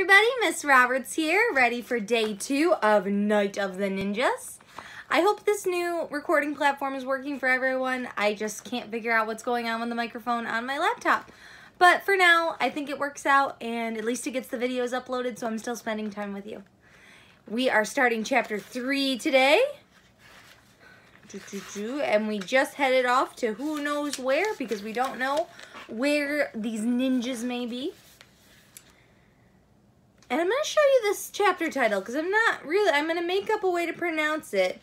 everybody, Miss Roberts here, ready for day 2 of Night of the Ninjas. I hope this new recording platform is working for everyone. I just can't figure out what's going on with the microphone on my laptop. But for now, I think it works out, and at least it gets the videos uploaded, so I'm still spending time with you. We are starting chapter 3 today. And we just headed off to who knows where, because we don't know where these ninjas may be. And I'm going to show you this chapter title because I'm going to make up a way to pronounce it,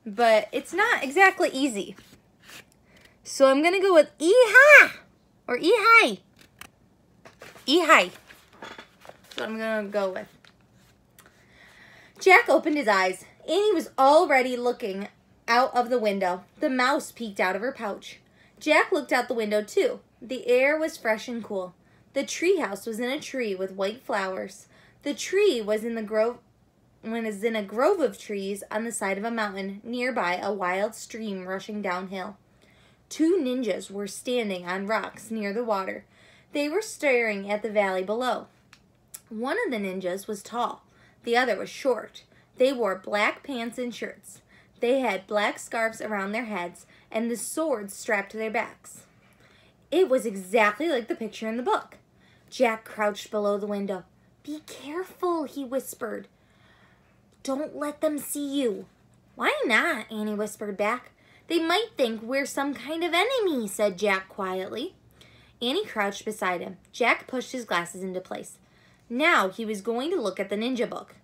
but it's not exactly easy. So I'm going to go with E-ha or E-hi. E-hi. That's what I'm going to go with. Jack opened his eyes. Annie was already looking out of the window. The mouse peeked out of her pouch. Jack looked out the window too. The air was fresh and cool. The treehouse was in a tree with white flowers. The tree was in a grove of trees on the side of a mountain, nearby a wild stream rushing downhill. 2 ninjas were standing on rocks near the water. They were staring at the valley below. One of the ninjas was tall. The other was short. They wore black pants and shirts. They had black scarves around their heads and the swords strapped to their backs. It was exactly like the picture in the book. Jack crouched below the window. "Be careful," he whispered. "Don't let them see you." "Why not?" Annie whispered back. "They might think we're some kind of enemy," said Jack quietly. Annie crouched beside him. Jack pushed his glasses into place. Now he was going to look at the ninja book.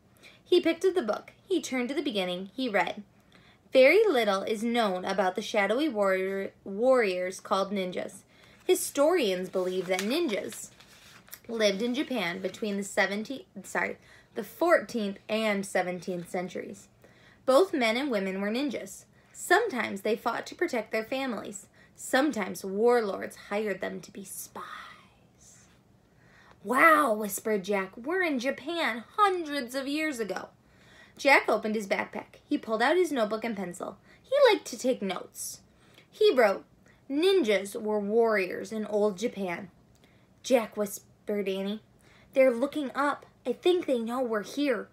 He picked up the book. He turned to the beginning. He read, "Very little is known about the shadowy warriors called ninjas. Historians believe that ninjas lived in Japan between the 14th and 17th centuries. Both men and women were ninjas. Sometimes they fought to protect their families. Sometimes warlords hired them to be spies." "Wow," whispered Jack. "We're in Japan hundreds of years ago." Jack opened his backpack. He pulled out his notebook and pencil. He liked to take notes. He wrote, "Ninjas were warriors in old Japan." "Jack," whispered Annie, "they're looking up. I think they know we're here."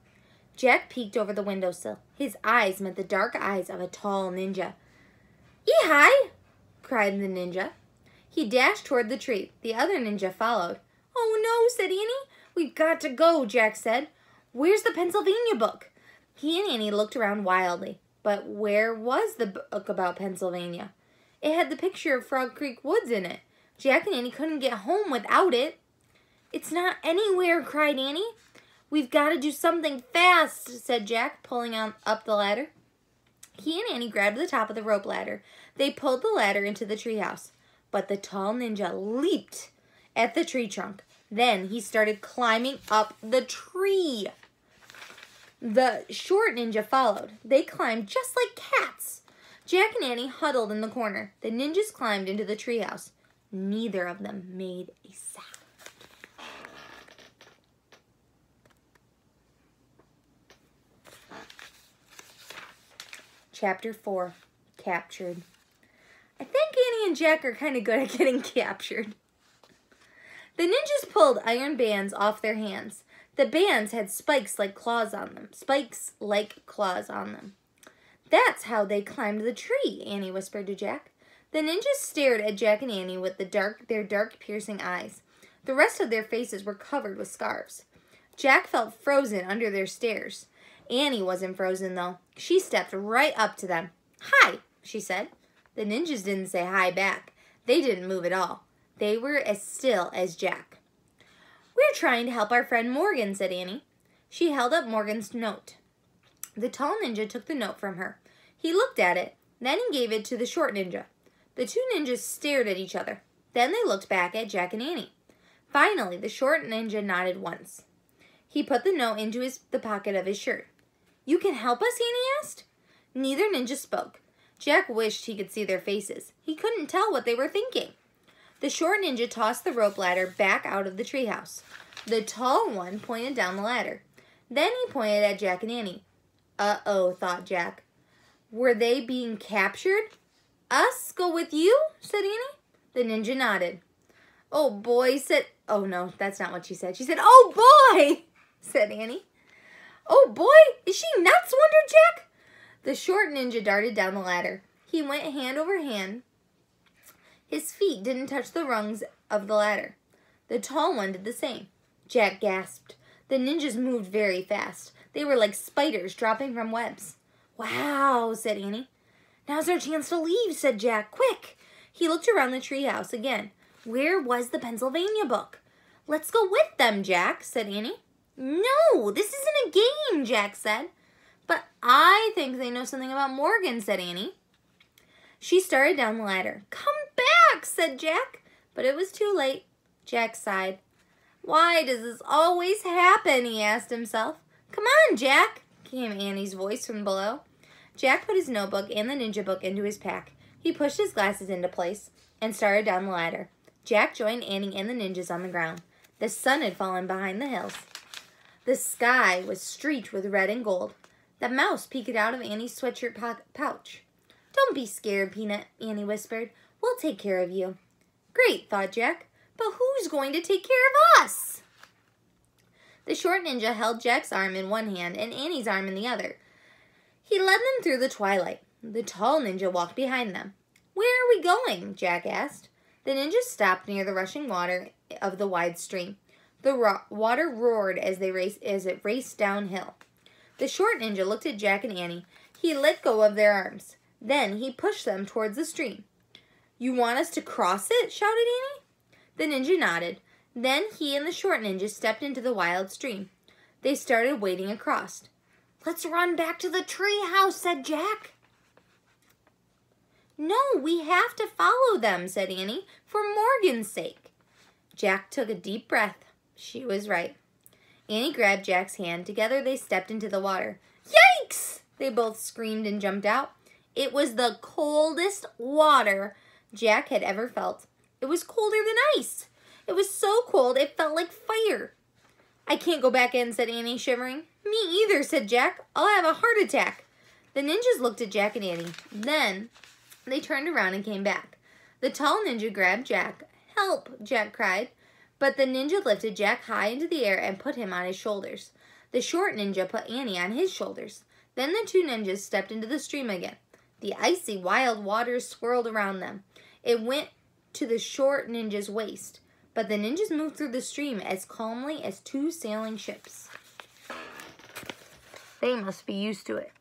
Jack peeked over the windowsill. His eyes met the dark eyes of a tall ninja. "Ee-hi!" cried the ninja. He dashed toward the tree. The other ninja followed. "Oh no," said Annie. "We've got to go," Jack said. "Where's the Pennsylvania book?" He and Annie looked around wildly. But where was the book about Pennsylvania? It had the picture of Frog Creek Woods in it. Jack and Annie couldn't get home without it. "It's not anywhere," cried Annie. "We've got to do something fast," said Jack, pulling up the ladder. He and Annie grabbed the top of the rope ladder. They pulled the ladder into the treehouse. But the tall ninja leaped at the tree trunk. Then he started climbing up the tree. The short ninja followed. They climbed just like cats. Jack and Annie huddled in the corner. The ninjas climbed into the treehouse. Neither of them made a sound. Chapter 4, Captured. I think Annie and Jack are kind of good at getting captured. The ninjas pulled iron bands off their hands. The bands had spikes like claws on them. "That's how they climbed the tree," Annie whispered to Jack. The ninjas stared at Jack and Annie with their dark, piercing eyes. The rest of their faces were covered with scarves. Jack felt frozen under their stares. Annie wasn't frozen, though. She stepped right up to them. "Hi," she said. The ninjas didn't say hi back. They didn't move at all. They were as still as Jack. "We're trying to help our friend Morgan," said Annie. She held up Morgan's note. The tall ninja took the note from her. He looked at it. Then he gave it to the short ninja. The 2 ninjas stared at each other. Then they looked back at Jack and Annie. Finally, the short ninja nodded once. He put the note into the pocket of his shirt. "You can help us?" Annie asked. Neither ninja spoke. Jack wished he could see their faces. He couldn't tell what they were thinking. The short ninja tossed the rope ladder back out of the treehouse. The tall one pointed down the ladder. Then he pointed at Jack and Annie. "Uh-oh," thought Jack. Were they being captured? "Us go with you?" said Annie. The ninja nodded. "Oh boy," said Oh, no, that's not what she said. She said, "Oh, boy," said Annie. "Oh, boy, is she nuts?" wondered Jack. The short ninja darted down the ladder. He went hand over hand. His feet didn't touch the rungs of the ladder. The tall one did the same. Jack gasped. The ninjas moved very fast. They were like spiders dropping from webs. "Wow," said Annie. "Now's our chance to leave," said Jack. "Quick." He looked around the treehouse again. Where was the Pennsylvania book? "Let's go with them, Jack," said Annie. "No, this isn't a game," Jack said. "But I think they know something about Morgan," said Annie. She started down the ladder. "Come back," said Jack. But it was too late. Jack sighed. "Why does this always happen?" he asked himself. "Come on, Jack," came Annie's voice from below. Jack put his notebook and the ninja book into his pack. He pushed his glasses into place and started down the ladder. Jack joined Annie and the ninjas on the ground. The sun had fallen behind the hills. The sky was streaked with red and gold. The mouse peeked out of Annie's sweatshirt pouch. "Don't be scared, Peanut," Annie whispered. "We'll take care of you." Great, thought Jack. But who's going to take care of us? The short ninja held Jack's arm in one hand and Annie's arm in the other. He led them through the twilight. The tall ninja walked behind them. "Where are we going?" Jack asked. The ninjas stopped near the rushing water of the wide stream. The water roared as it raced downhill. The short ninja looked at Jack and Annie. He let go of their arms. Then he pushed them towards the stream. "You want us to cross it?" shouted Annie. The ninja nodded. Then he and the short ninja stepped into the wild stream. They started wading across. "Let's run back to the tree house," said Jack. "No, we have to follow them," said Annie, "for Morgan's sake." Jack took a deep breath. She was right. Annie grabbed Jack's hand. Together they stepped into the water. "Yikes!" they both screamed and jumped out. It was the coldest water Jack had ever felt. It was colder than ice. It was so cold it felt like fire. "I can't go back in," said Annie, shivering. "Me either," said Jack. "I'll have a heart attack." The ninjas looked at Jack and Annie. Then they turned around and came back. The tall ninja grabbed Jack. "Help!" Jack cried. But the ninja lifted Jack high into the air and put him on his shoulders. The short ninja put Annie on his shoulders. Then the two ninjas stepped into the stream again. The icy wild waters swirled around them. It went to the short ninja's waist. But the ninjas moved through the stream as calmly as two sailing ships. They must be used to it.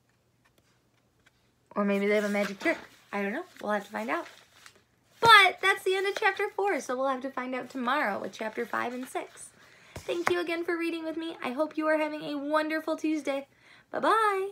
Or maybe they have a magic trick. I don't know. We'll have to find out. But that's the end of chapter 4, so we'll have to find out tomorrow with chapter 5 and 6. Thank you again for reading with me. I hope you are having a wonderful Tuesday. Bye-bye.